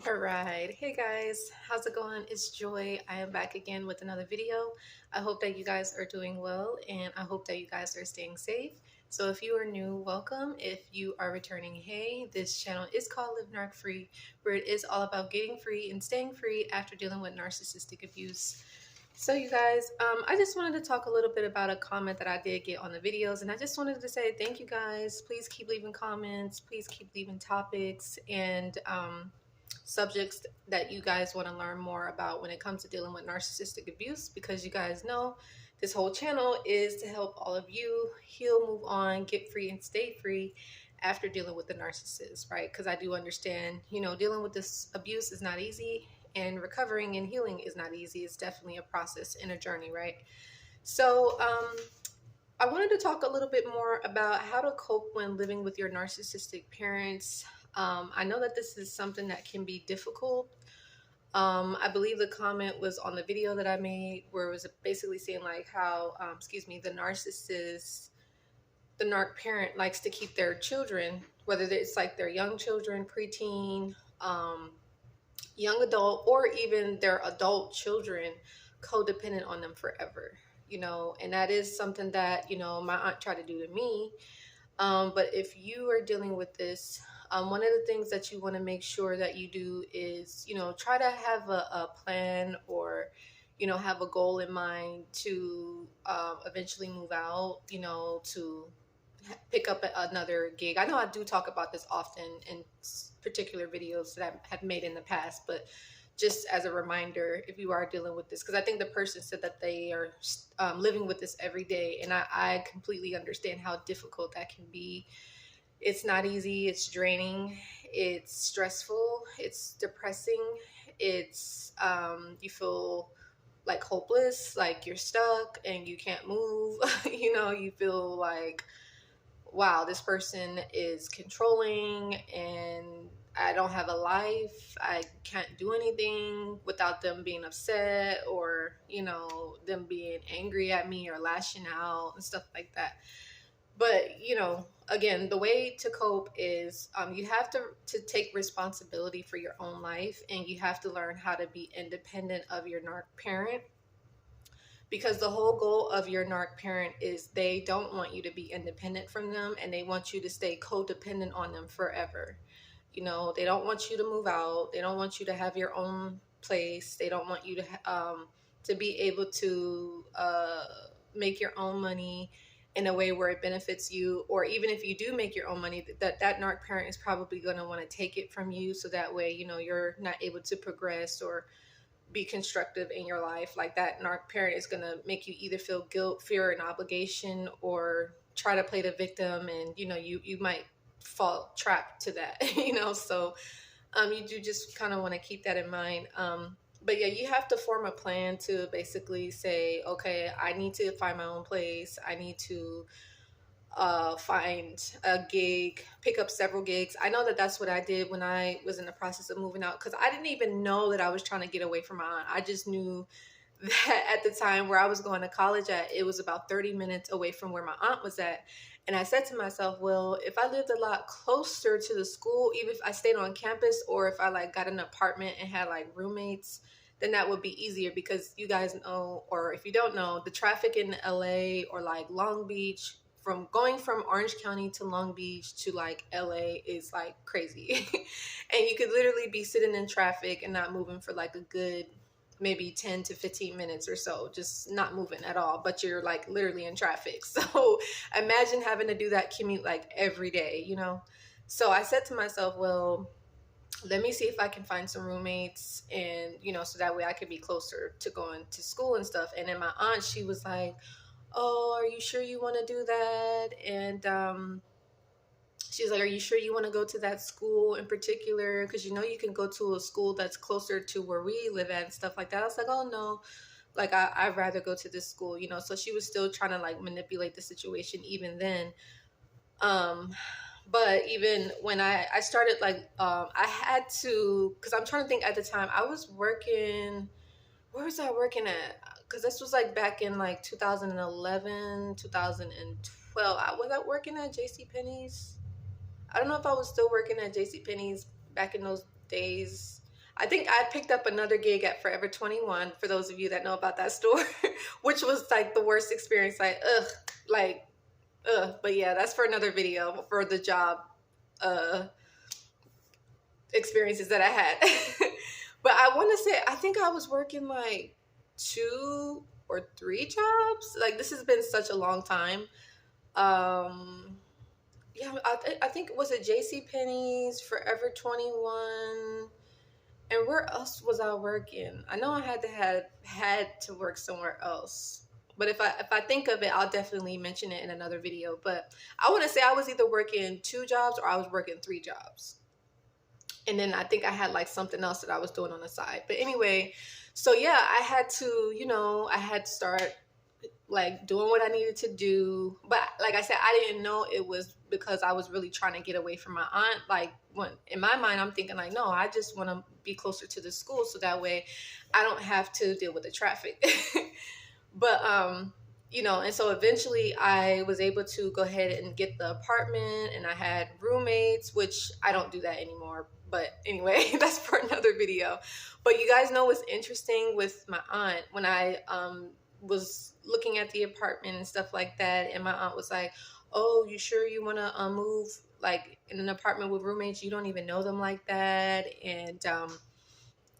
All right. Hey guys, how's it going? It's Joy. I am back again with another video. I hope that you guys are doing well and I hope that you guys are staying safe. So if you are new, welcome. If you are returning, hey, this channel is called Live Narc Free, where it is all about getting free and staying free after dealing with narcissistic abuse. So you guys, I just wanted to talk a little bit about a comment that I did get on the videos, and I just wanted to say thank you guys. Please keep leaving comments. Please keep leaving topics and subjects that you guys want to learn more about when it comes to dealing with narcissistic abuse, because you guys know this whole channel is to help all of you heal, move on, get free, and stay free after dealing with the narcissist, right? Because I do understand, dealing with this abuse is not easy, and recovering and healing is not easy. It's definitely a process and a journey, right? So, I wanted to talk a little bit more about how to cope when living with your narcissistic parents. I know that this is something that can be difficult. I believe the comment was on the video that I made, where it was basically saying like how, the narc parent likes to keep their children, whether it's like their young children, preteen, young adult, or even their adult children, codependent on them forever. And that is something that my aunt tried to do to me. But if you are dealing with this, one of the things that you want to make sure that you do is, try to have a plan, or, have a goal in mind to eventually move out, to pick up another gig. I know I do talk about this often in particular videos that I have made in the past, but just as a reminder, if you are dealing with this, because I think the person said that they are living with this every day, and I completely understand how difficult that can be. It's not easy, it's draining, it's stressful, it's depressing, it's you feel like hopeless, like you're stuck and you can't move. You feel like, wow, this person is controlling and I don't have a life. I can't do anything without them being upset, or, them being angry at me or lashing out and stuff like that. But, again, the way to cope is you have to take responsibility for your own life, and you have to learn how to be independent of your narc parent, because the whole goal of your narc parent is they don't want you to be independent from them, and they want you to stay codependent on them forever. They don't want you to move out. They don't want you to have your own place. They don't want you to be able to make your own money in a way where it benefits you. Or even if you do make your own money, that narc parent is probably going to want to take it from you, so that way you're not able to progress or be constructive in your life. Like, that narc parent is going to make you either feel guilt, fear, and obligation, or try to play the victim, and you might fall trapped to that. So you do just kind of want to keep that in mind. But yeah, you have to form a plan to basically say, okay, I need to find my own place. I need to find a gig, pick up several gigs. I know that that's what I did when I was in the process of moving out, because I didn't even know that I was trying to get away from my aunt. I just knew that at the time where I was going to college at, it was about 30 minutes away from where my aunt was at. And I said to myself, well, if I lived a lot closer to the school, even if I stayed on campus, or if I got an apartment and had roommates, then that would be easier. Because you guys know, or if you don't know, the traffic in LA or Long Beach, from going from Orange County to Long Beach to LA, is crazy. And you could literally be sitting in traffic and not moving for a good maybe 10 to 15 minutes or so, just not moving at all, but you're literally in traffic. So imagine having to do that commute every day. So I said to myself, well, let me see if I can find some roommates, and so that way I could be closer to going to school and stuff. And then my aunt, she was like, oh, are you sure you want to do that? And she's like, are you sure you want to go to that school in particular? Because you can go to a school that's closer to where we live at and stuff like that. I was like, oh no, I'd rather go to this school, So she was still trying to manipulate the situation even then. But even when I started I had to, because I'm trying to think, at the time I was working, where was I working at? Because this was back in 2011, 2012. Was I working at JCPenney's? I don't know if I was still working at JCPenney's back in those days. I think I picked up another gig at Forever 21, for those of you that know about that store, which was like the worst experience. Like, but yeah, that's for another video for the job uh, experiences that I had. But I want to say, I think I was working like 2 or 3 jobs. Like, this has been such a long time. Um, yeah, I think, was it J.C. Penney's, Forever 21, and where else was I working? I know I had to work somewhere else. But if I think of it, I'll definitely mention it in another video. But I want to say I was either working 2 jobs or I was working 3 jobs. And then I think I had like something else that I was doing on the side. But anyway, so yeah, I had to start like doing what I needed to do. But like I said, I didn't know it was because I was really trying to get away from my aunt. Like, when in my mind, I'm thinking like, no, I just want to be closer to the school so that way I don't have to deal with the traffic. But and so eventually I was able to go ahead and get the apartment, and I had roommates, which I don't do that anymore. But anyway, that's for another video. But you guys know what's interesting with my aunt, when I was looking at the apartment and stuff like that, and my aunt was like, "Oh, you sure you want to move like in an apartment with roommates? You don't even know them like that." And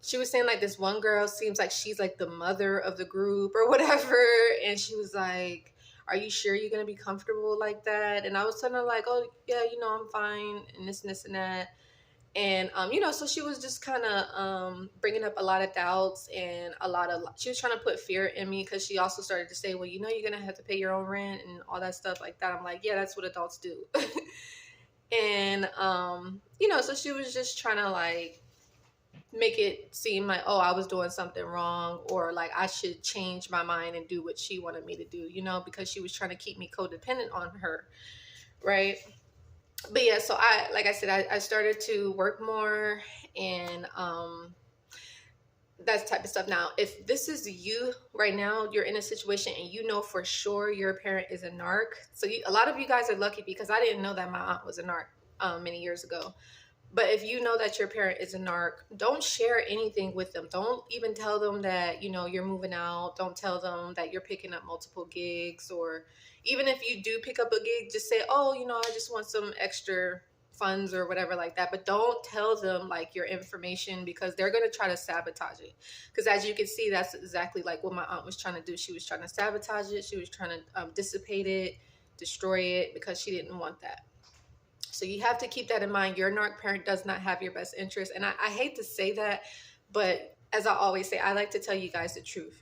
she was saying like this one girl seems like she's like the mother of the group or whatever, and she was like, "Are you sure you're gonna be comfortable like that?" And I was telling her like, "Oh yeah, I'm fine," and this and that. And so she was just kind of bringing up a lot of doubts, and she was trying to put fear in me, because she also started to say, "Well, you're gonna have to pay your own rent and all that stuff like that." I'm like, "Yeah, that's what adults do." And so she was just trying to like make it seem like, oh, I was doing something wrong, or like I should change my mind and do what she wanted me to do, because she was trying to keep me codependent on her, right? But yeah, so like I said, I started to work more, and that type of stuff. Now, if this is you right now, you're in a situation and you know for sure your parent is a narc. So a lot of you guys are lucky, because I didn't know that my aunt was a narc many years ago. But if you know that your parent is a narc, don't share anything with them. Don't even tell them that, you're moving out. Don't tell them that you're picking up multiple gigs. Or even if you do pick up a gig, just say, oh, I just want some extra funds or whatever like that. But don't tell them like your information, because they're going to try to sabotage it. Because as you can see, that's exactly like what my aunt was trying to do. She was trying to sabotage it. She was trying to dissipate it, destroy it, because she didn't want that. So you have to keep that in mind. Your narc parent does not have your best interest. And I hate to say that, but as I always say, I like to tell you guys the truth,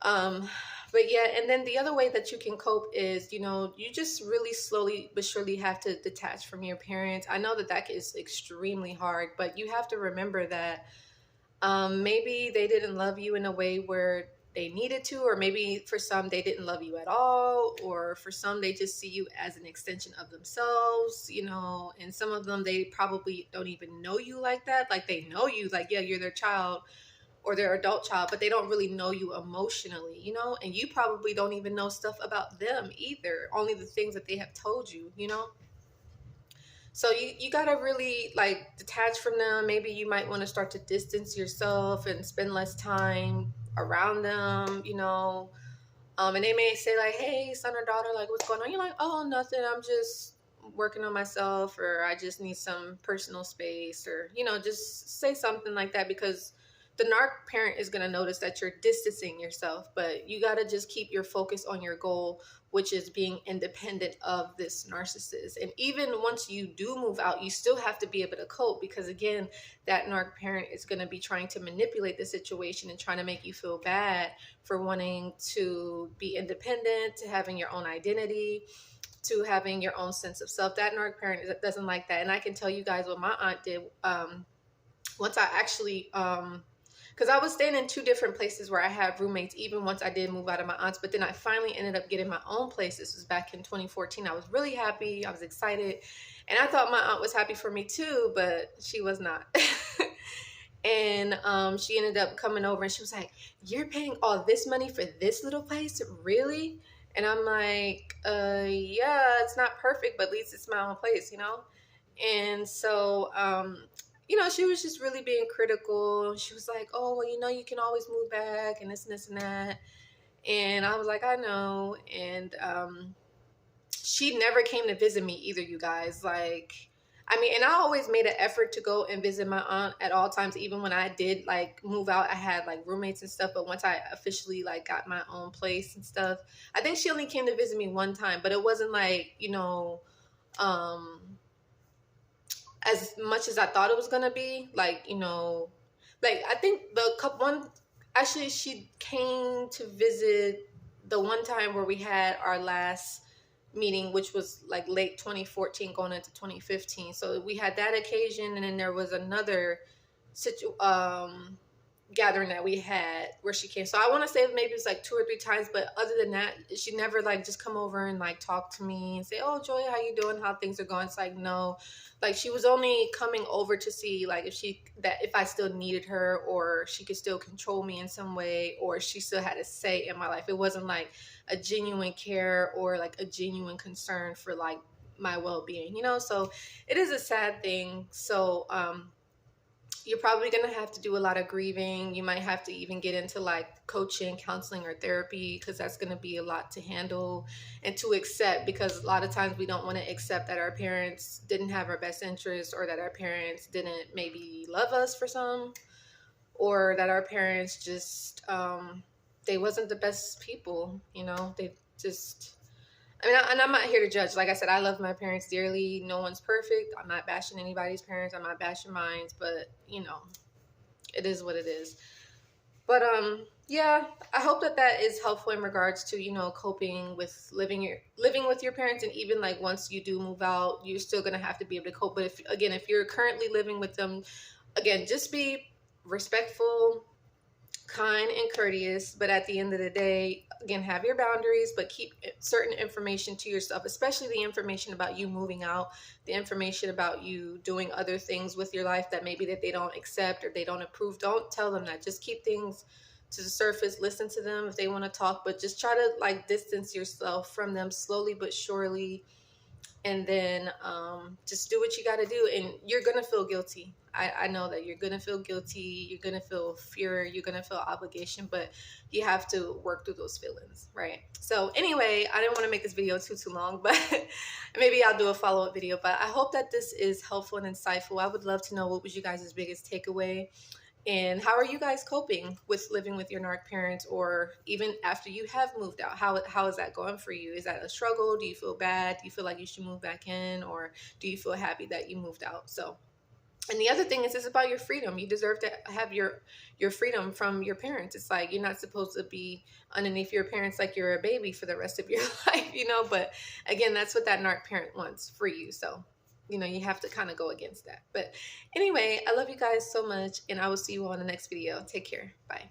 But yeah, and then the other way that you can cope is, you just really slowly but surely have to detach from your parents. I know that is extremely hard, but you have to remember that maybe they didn't love you in a way where they needed to, or maybe for some they didn't love you at all, or for some they just see you as an extension of themselves, and some of them, they probably don't even know you like that. Like, they know you, like, yeah, you're their child or their adult child, but they don't really know you emotionally, and you probably don't even know stuff about them either, only the things that they have told you. So you got to really like detach from them. Maybe you might want to start to distance yourself and spend less time around them, and they may say like, hey, son or daughter, like, what's going on? You're like, oh, nothing. I'm just working on myself, or I just need some personal space, or, just say something like that, because the narc parent is going to notice that you're distancing yourself. But you got to just keep your focus on your goal, which is being independent of this narcissist. And even once you do move out, you still have to be able to cope, because again, that narc parent is going to be trying to manipulate the situation and trying to make you feel bad for wanting to be independent, to having your own identity, to having your own sense of self. That narc parent doesn't like that. And I can tell you guys what my aunt did. Once I actually because I was staying in 2 different places where I had roommates, even once I did move out of my aunt's. But then I finally ended up getting my own place. This was back in 2014. I was really happy. I was excited. And I thought my aunt was happy for me too, but she was not. And she ended up coming over, and she was like, you're paying all this money for this little place? Really? And I'm like, yeah, it's not perfect, but at least it's my own place, And so she was just really being critical. She was like, oh, well, you can always move back and this and that. And I was like, I know. And she never came to visit me either, you guys. Like, I mean, and I always made an effort to go and visit my aunt at all times. Even when I did like move out, I had like roommates and stuff. But once I officially like got my own place and stuff, I think she only came to visit me one time. But it wasn't like, um, as much as I thought it was gonna be. Like, like I think the couple one actually she came to visit the one time where we had our last meeting, which was like late 2014 going into 2015. So we had that occasion, and then there was another gathering that we had where she came. So I want to say maybe it's like 2 or 3 times, but other than that, she never like just come over and like talk to me and say, "Oh, Joy, how you doing? How things are going?" It's like, no, like she was only coming over to see like if I still needed her, or she could still control me in some way, or she still had a say in my life. It wasn't like a genuine care or like a genuine concern for like my well-being, So it is a sad thing. So you're probably going to have to do a lot of grieving. You might have to even get into like coaching, counseling, or therapy, because that's going to be a lot to handle and to accept, because a lot of times we don't want to accept that our parents didn't have our best interest, or that our parents didn't maybe love us for some, or that our parents just they wasn't the best people. They just, I mean, and I'm not here to judge. Like I said, I love my parents dearly. No one's perfect. I'm not bashing anybody's parents. I'm not bashing mine, but it is what it is. But yeah, I hope that is helpful in regards to coping with living with your parents. And even like once you do move out, you're still gonna have to be able to cope. But if you're currently living with them, again, just be respectful, kind, and courteous. But at the end of the day, again, have your boundaries, but keep certain information to yourself, especially the information about you moving out, the information about you doing other things with your life that maybe that they don't accept or they don't approve. Don't tell them that. Just keep things to the surface. Listen to them if they want to talk, but just try to like distance yourself from them slowly but surely. And then just do what you got to do, and you're gonna feel guilty. I know that you're gonna feel guilty, you're gonna feel fear, you're gonna feel obligation, but you have to work through those feelings, right? So anyway, I didn't want to make this video too long, but maybe I'll do a follow-up video. But I hope that this is helpful and insightful. I would love to know what was you guys' biggest takeaway. And how are you guys coping with living with your narc parents, or even after you have moved out? How is that going for you? Is that a struggle? Do you feel bad? Do you feel like you should move back in, or do you feel happy that you moved out? So, and the other thing is, it's about your freedom. You deserve to have your freedom from your parents. It's like you're not supposed to be underneath your parents like you're a baby for the rest of your life, But again, that's what that narc parent wants for you. So you have to kind of go against that. But anyway, I love you guys so much, and I will see you on the next video. Take care. Bye.